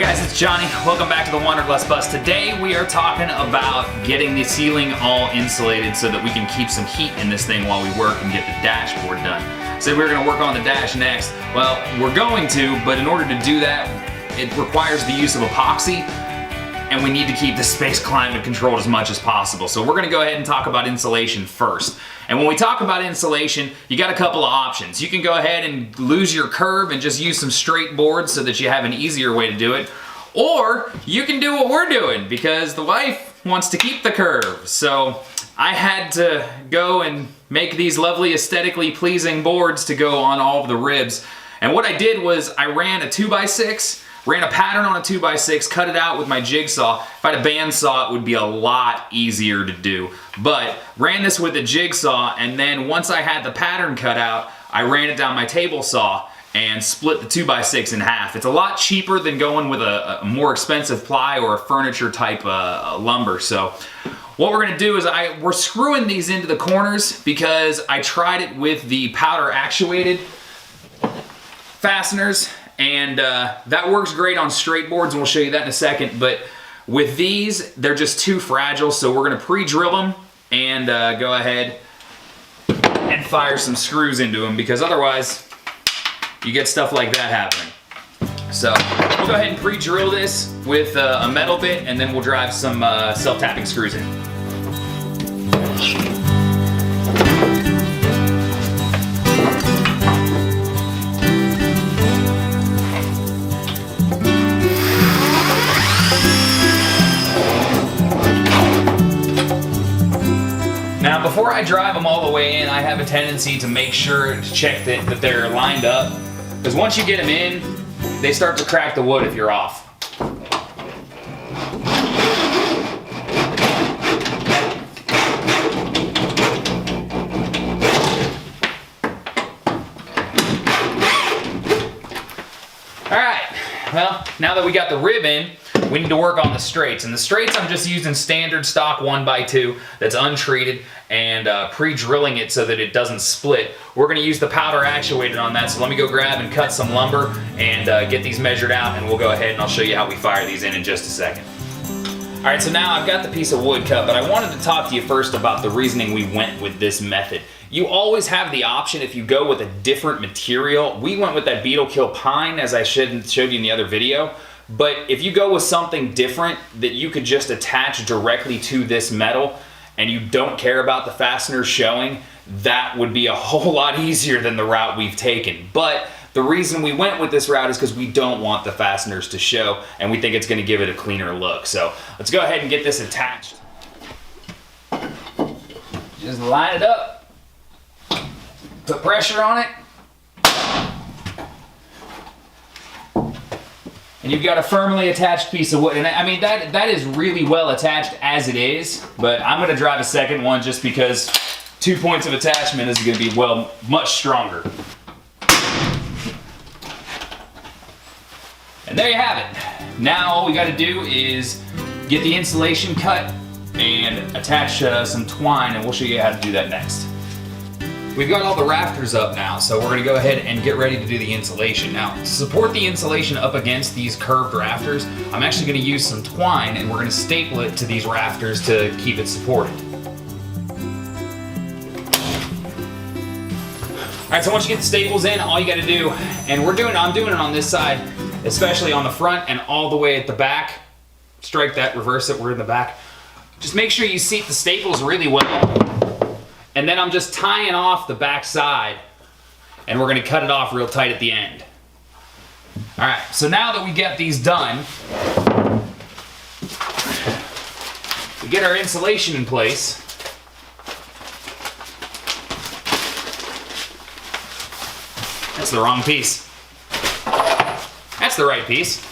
Hey guys, it's Johnny. Welcome back to the Wanderlust bus. Today we are talking about getting the ceiling all insulated so that we can keep some heat in this thing while we work and get the dashboard done. So we're going to work on the dash next. Well, we're going to, but in order to do that, it requires the use of epoxy, and we need to keep the space climate controlled as much as possible. So we're going to go ahead and talk about insulation first. And when we talk about insulation, you got a couple of options. You can go ahead and lose your curve and just use some straight boards so that you have an easier way to do it. Or you can do what we're doing because the wife wants to keep the curve. So I had to go and make these lovely aesthetically pleasing boards to go on all of the ribs. And what I did was I ran a 2x6, ran a pattern on a 2x6, cut it out with my jigsaw. If I had a bandsaw, it would be a lot easier to do. But ran this with a jigsaw, and then once I had the pattern cut out, I ran it down my table saw and split the 2x6 in half. It's a lot cheaper than going with a more expensive ply or a furniture type lumber. So what we're gonna do is we're screwing these into the corners because I tried it with the powder actuated fasteners, and that works great on straight boards, and we'll show you that in a second. But with these, they're just too fragile, so we're gonna pre-drill them and go ahead and fire some screws into them, because otherwise you get stuff like that happening. So we'll go ahead and pre-drill this with a metal bit, and then we'll drive some self-tapping screws in. Now, before I drive them all the way in, I have a tendency to make sure to check that they're lined up, because once you get them in, they start to crack the wood if you're off. Alright, well, now that we got the rib in, we need to work on the straights. And the straights, I'm just using standard stock 1x2 that's untreated and pre-drilling it so that it doesn't split. We're gonna use the powder actuated on that, so let me go grab and cut some lumber and get these measured out, and we'll go ahead and I'll show you how we fire these in just a second. All right, so now I've got the piece of wood cut, but I wanted to talk to you first about the reasoning we went with this method. You always have the option if you go with a different material. We went with that beetle kill pine, as I showed you in the other video. But if you go with something different that you could just attach directly to this metal and you don't care about the fasteners showing, that would be a whole lot easier than the route we've taken. But the reason we went with this route is because we don't want the fasteners to show, and we think it's going to give it a cleaner look. So let's go ahead and get this attached. Just line it up, put pressure on it, and you've got a firmly attached piece of wood. And I mean, that is really well attached as it is, but I'm gonna drive a second one just because 2 points of attachment is gonna be, well, much stronger. And there you have it. Now all we gotta do is get the insulation cut and attach some twine, and we'll show you how to do that next. We've got all the rafters up now, so we're gonna go ahead and get ready to do the insulation. Now, to support the insulation up against these curved rafters, I'm actually gonna use some twine, and we're gonna staple it to these rafters to keep it supported. All right, so once you get the staples in, all you gotta do, and I'm doing it on this side, especially on the front and all the way at the back. Strike that, reverse it, we're in the back. Just make sure you seat the staples really well. And then I'm just tying off the back side, and we're gonna cut it off real tight at the end. All right, so now that we get these done, we get our insulation in place. That's the wrong piece. That's the right piece.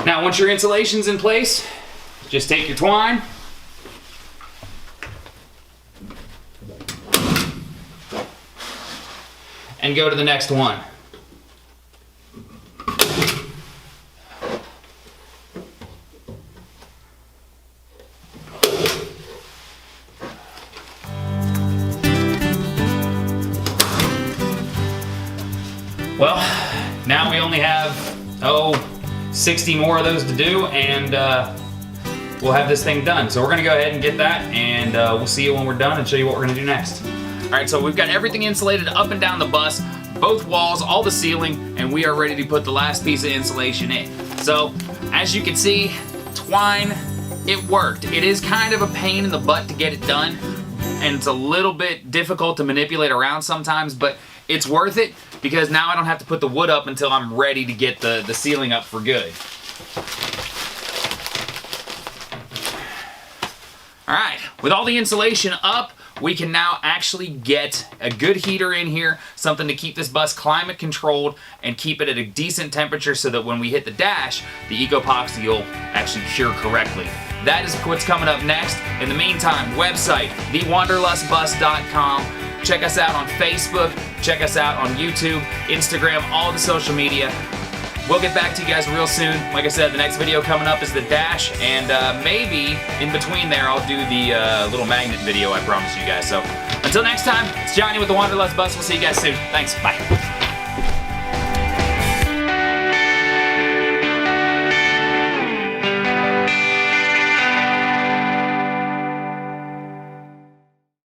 Now, once your insulation's in place, just take your twine, and go to the next one. Well, now we only have, 60 more of those to do, and we'll have this thing done. So we're gonna go ahead and get that, and we'll see you when we're done and show you what we're gonna do next. All right, so we've got everything insulated up and down the bus, both walls, all the ceiling, and we are ready to put the last piece of insulation in. So, as you can see, twine, it worked. It is kind of a pain in the butt to get it done, and it's a little bit difficult to manipulate around sometimes, but it's worth it because now I don't have to put the wood up until I'm ready to get the ceiling up for good. All right, with all the insulation up, we can now actually get a good heater in here, something to keep this bus climate controlled and keep it at a decent temperature so that when we hit the dash, the ecopoxy will actually cure correctly. That is what's coming up next. In the meantime, website, thewanderlustbus.com. Check us out on Facebook, check us out on YouTube, Instagram, all the social media. We'll get back to you guys real soon. Like I said, the next video coming up is the dash, and maybe in between there I'll do the little magnet video I promised you guys. So until next time, it's Johnny with the Wanderlust Bus. We'll see you guys soon. Thanks, bye.